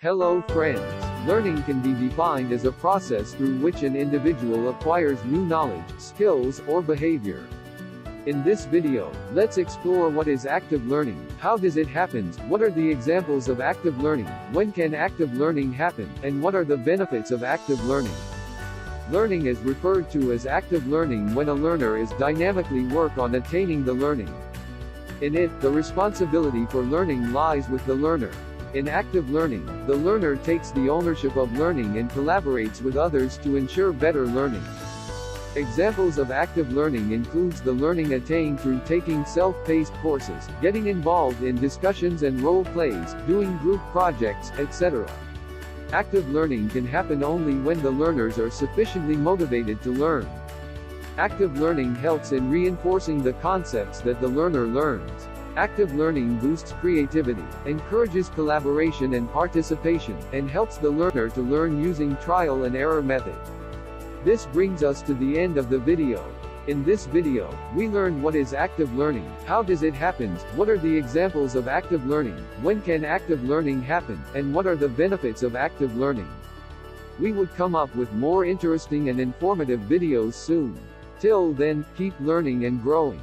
Hello friends. Learning can be defined as a process through which an individual acquires new knowledge, skills, or behavior. In this video, let's explore what is active learning, how does it happen, what are the examples of active learning, when can active learning happen, and what are the benefits of active learning. Learning is referred to as active learning when a learner is dynamically work on attaining the learning. In it, the responsibility for learning lies with the learner. In active learning, the learner takes the ownership of learning and collaborates with others to ensure better learning. Examples of active learning includes the learning attained through taking self-paced courses, getting involved in discussions and role plays, doing group projects, etc. Active learning can happen only when the learners are sufficiently motivated to learn. Active learning helps in reinforcing the concepts that the learner learns. Active learning boosts creativity, encourages collaboration and participation, and helps the learner to learn using trial and error method. This brings us to the end of the video. In this video, we learned what is active learning, how does it happen, what are the examples of active learning, when can active learning happen, and what are the benefits of active learning. We would come up with more interesting and informative videos soon. Till then, keep learning and growing.